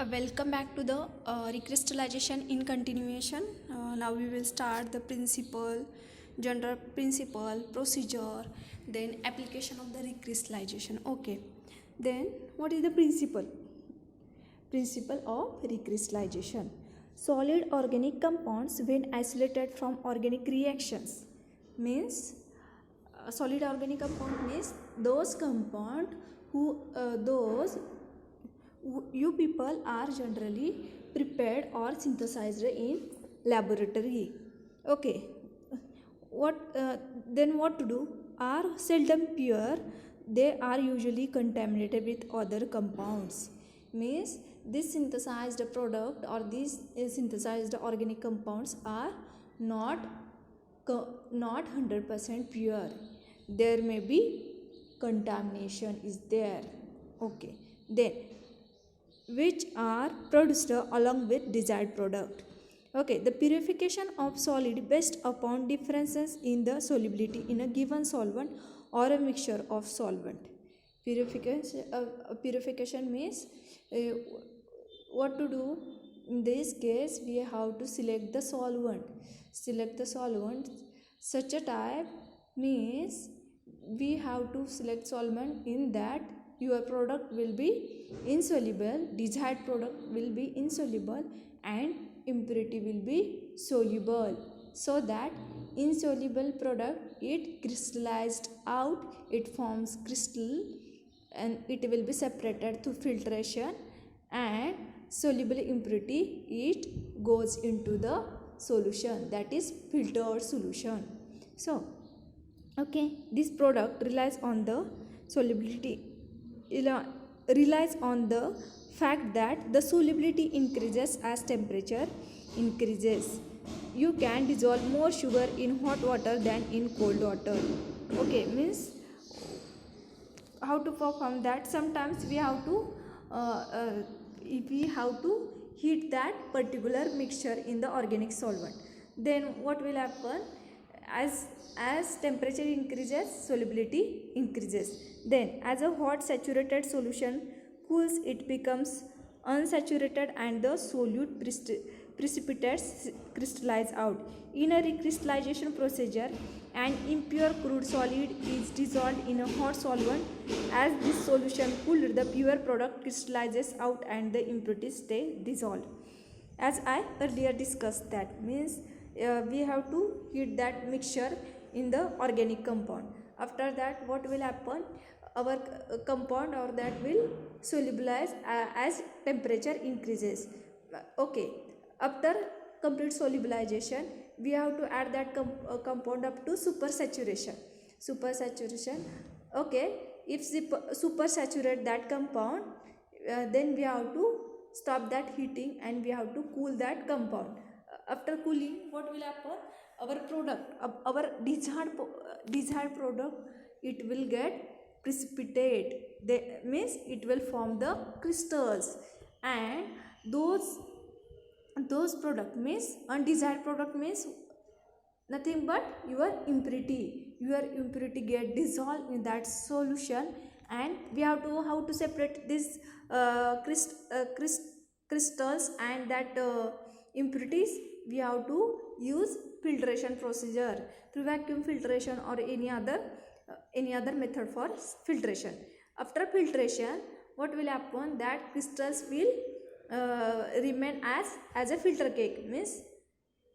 Welcome back to the recrystallization in continuation. Now we will start the principle, general principle, procedure, then application of the recrystallization. Okay. Then what is the principle? Principle of recrystallization. Solid organic compounds when isolated from organic reactions means solid organic compound means those compound who those you people are generally prepared or synthesized in laboratory. Okay, then what to do? Are seldom pure. They are usually contaminated with other compounds. Means this synthesized product or these synthesized organic compounds are not not 100% pure. There may be contamination is there. Okay, then which are produced along with desired product. Okay, the purification of solid based upon differences in the solubility in a given solvent or a mixture of solvent. Purification means what to do. In this case we have to select the solvent. Such a type means we have to select solvent in that your product will be insoluble, desired product will be insoluble, and impurity will be soluble, so that insoluble product it crystallized out, it forms crystal and it will be separated through filtration, and soluble impurity it goes into the solution, that is filtered solution. So okay, this product relies on the solubility relies on the fact that the solubility increases as temperature increases. You can dissolve more sugar in hot water than in cold water. Okay, means how to perform that? Sometimes we have to if we have to heat that particular mixture in the organic solvent, then what will happen? As temperature increases, solubility increases. Then as a hot saturated solution cools, it becomes unsaturated and the solute precipitates crystallize out. In a recrystallization procedure, an impure crude solid is dissolved in a hot solvent. As this solution cooled, the pure product crystallizes out and the impurities stay dissolved. As I earlier discussed, that means we have to heat that mixture in the organic compound. After that what will happen? Our compound or that will solubilize as temperature increases. Okay, after complete solubilization we have to add that compound up to supersaturation. Okay, if supersaturate that compound, then we have to stop that heating and we have to cool that compound. After cooling what will happen? Our product, our desired product, it will get precipitate. They means it will form the crystals, and those product means undesired product means nothing but your impurity get dissolved in that solution, and we have to how to separate this crystals and that impurities. We have to use filtration procedure through vacuum filtration or any other method for filtration. After filtration what will happen? That crystals will remain as a filter cake, means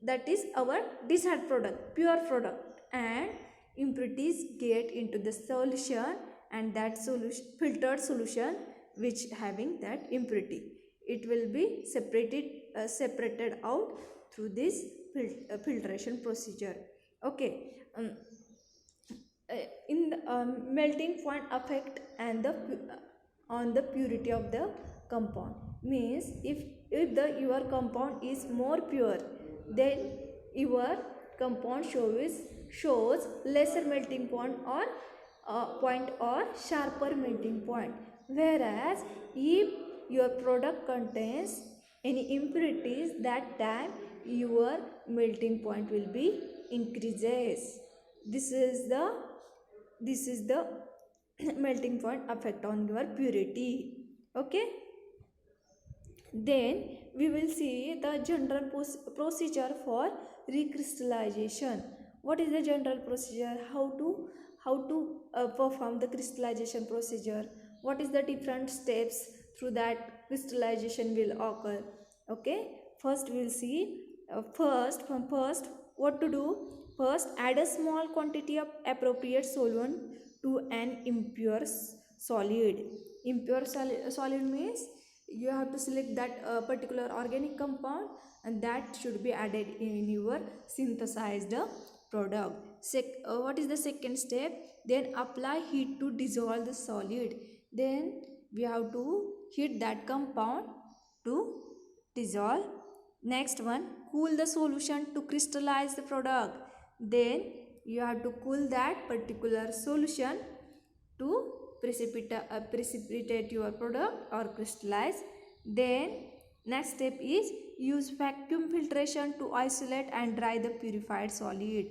that is our desired product, pure product, and impurities get into the solution, and that solution, filtered solution which having that impurity, it will be separated out through this filtration procedure. Okay, in the, melting point effect and the on the purity of the compound means if the your compound is more pure, then your compound shows lesser melting point or sharper melting point. Whereas if your product contains any impurities, that time your melting point will be increases. This is the melting point effect on your purity. Okay, Then we will see the general procedure for recrystallization. What is the general procedure? How to perform the crystallization procedure? What is the different steps through that crystallization will occur? Okay, first we will see first what to do. First, add a small quantity of appropriate solvent to an impure solid. Impure solid means you have to select that particular organic compound, and that should be added in your synthesized product. What is the second step? Then apply heat to dissolve the solid. Then we have to heat that compound to dissolve. Next one, cool the solution to crystallize the product. Then you have to cool that particular solution to precipitate your product or crystallize. Then next step is use vacuum filtration to isolate and dry the purified solid.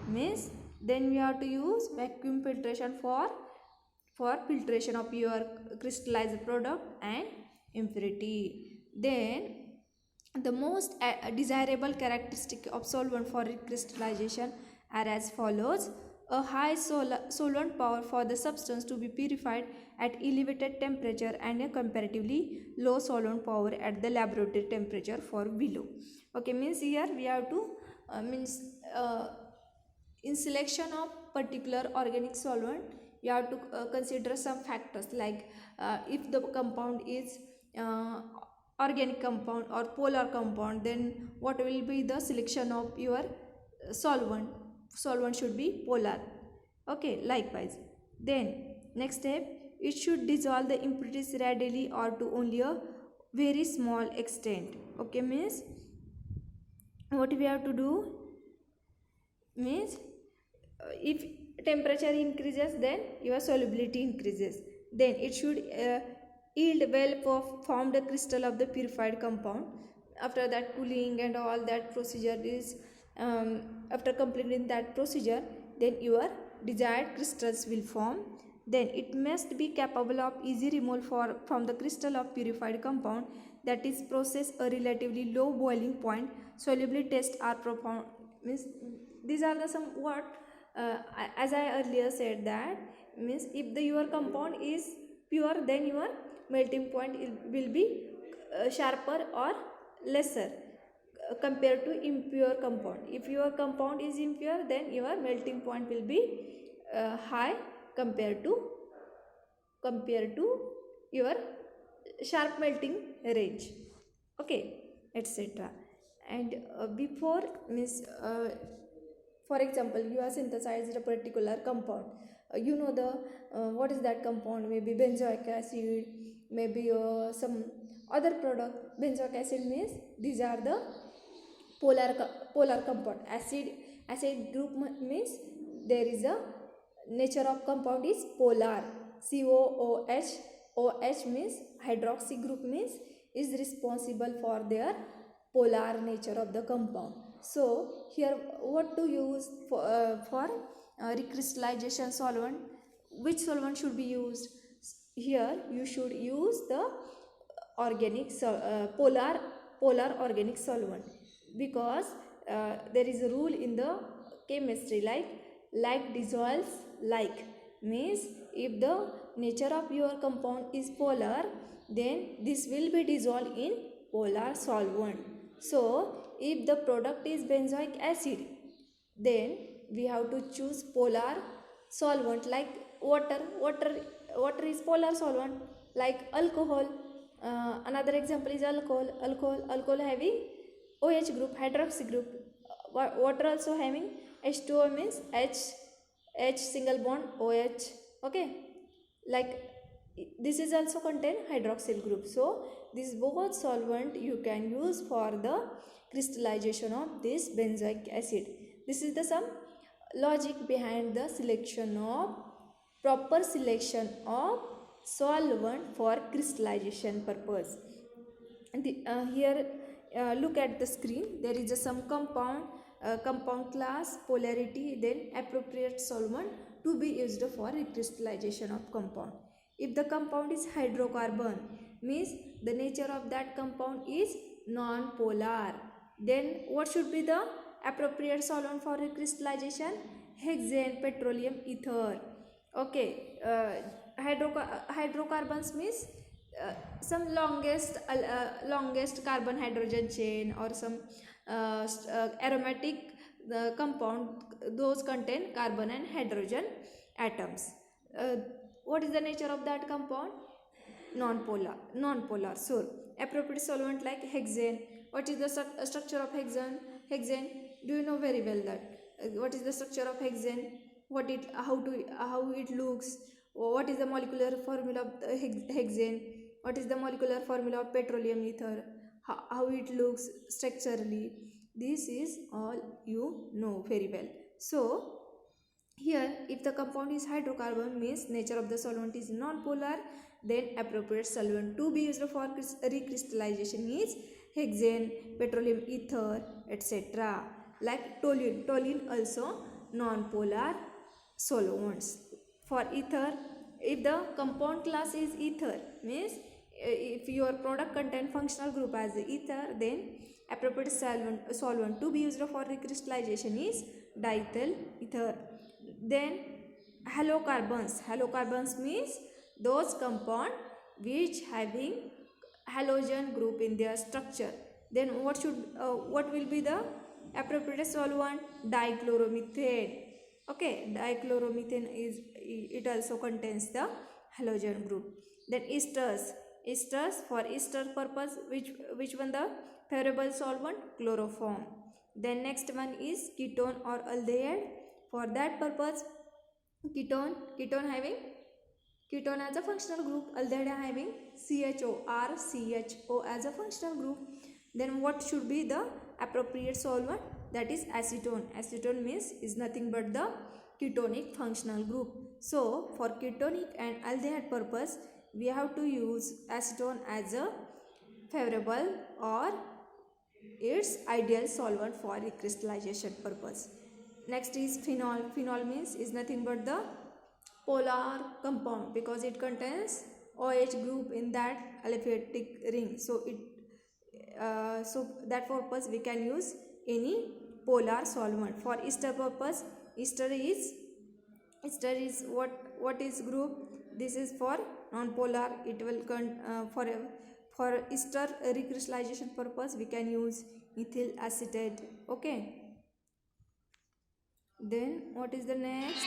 Means then we have to use vacuum filtration for filtration of your crystallized product and impurity. Then the most desirable characteristic of solvent for crystallization are as follows. A high solvent power for the substance to be purified at elevated temperature and a comparatively low solvent power at the laboratory temperature for below. Okay, means here we have to in selection of particular organic solvent, you have to consider some factors like if the compound is organic compound or polar compound, then what will be the selection of your solvent should be polar. Okay, likewise. Then next step, it should dissolve the impurities readily or to only a very small extent. Okay, means what we have to do means if temperature increases, then your solubility increases. Then it should yield well formed crystal of the purified compound. After that cooling and all that procedure is after completing that procedure, then your desired crystals will form. Then it must be capable of easy removal from the crystal of purified compound, that is processed a relatively low boiling point. Solubility tests are performed. Means these are the some what as I earlier said, that means if your compound is pure, then your melting point will be sharper or lesser compared to impure compound. If your compound is impure, then your melting point will be high compared to your sharp melting range. Okay, etc. And before means for example, you have synthesized a particular compound. You know the what is that compound? Maybe benzoic acid, maybe some other product. Benzoic acid means these are the polar compound. Acid group means there is a nature of compound is polar. COOH, OH means hydroxy group means is responsible for their polar nature of the compound. So here what to use for recrystallization solvent? Which solvent should be used? Here you should use the organic polar organic solvent, because there is a rule in the chemistry like dissolves like. Means if the nature of your compound is polar, then this will be dissolved in polar solvent. So if the product is benzoic acid, then we have to choose polar solvent like water is polar solvent, like alcohol. Another example is alcohol having OH group, hydroxy group. Water also having H2O means H single bond OH. Okay, like this is also contain hydroxyl group. So these both solvent you can use for the crystallization of this benzoic acid. This is the some logic behind the selection of proper selection of solvent for crystallization purpose. And here look at the screen. There is some compound class, polarity, then appropriate solvent to be used for recrystallization of compound. If the compound is hydrocarbon, means the nature of that compound is non-polar. Then what should be the appropriate solvent for recrystallization? Hexane, petroleum, ether. Okay, hydrocarbons means some longest carbon hydrogen chain, or some aromatic compound, those contain carbon and hydrogen atoms. uh, what is the nature of that compound? Non-polar. So appropriate solvent like hexane. What is the structure of hexane? Do you know very well that what is the structure of hexane? What it how it looks? What is the molecular formula of the hexane? What is the molecular formula of petroleum ether? How it looks structurally? This is all you know very well. So here, if the compound is hydrocarbon, means nature of the solvent is non-polar, then appropriate solvent to be used for recrystallization is hexane, petroleum ether, etc. Like toluene. Toluene also non-polar solvents. For ether, if the compound class is ether, means if your product contain functional group as ether, then appropriate solvent to be used for recrystallization is diethyl ether. Then halocarbons means those compound which having halogen group in their structure. Then what will be the appropriate solvent? Dichloromethane. Okay, dichloromethane is, it also contains the halogen group. Then esters for ester purpose, which one the favorable solvent? Chloroform. Then next one is ketone or aldehyde. For that purpose, ketone having ketone as a functional group, aldehyde having CHO as a functional group. Then what should be the appropriate solvent? That is acetone. Acetone means is nothing but the ketonic functional group. So for ketonic and aldehyde purpose, we have to use acetone as a favorable or its ideal solvent for recrystallization purpose. Next is phenol. Phenol means is nothing but the polar compound because it contains OH group in that aliphatic ring. So so that purpose we can use any polar solvent. For ester purpose, ester is what is group? This is for non-polar. It will for ester recrystallization purpose we can use ethyl acetate. Okay. Then what is the next?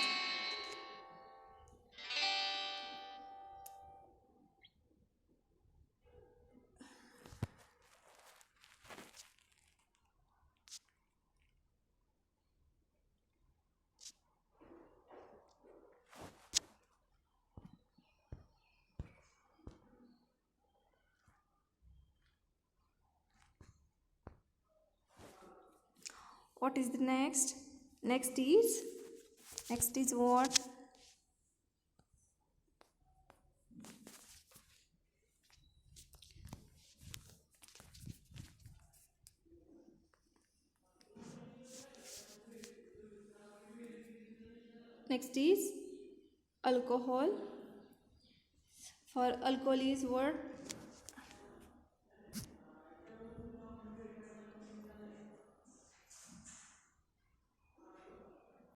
What is the next? Next is what? Next is alcohol. For alcohol is what?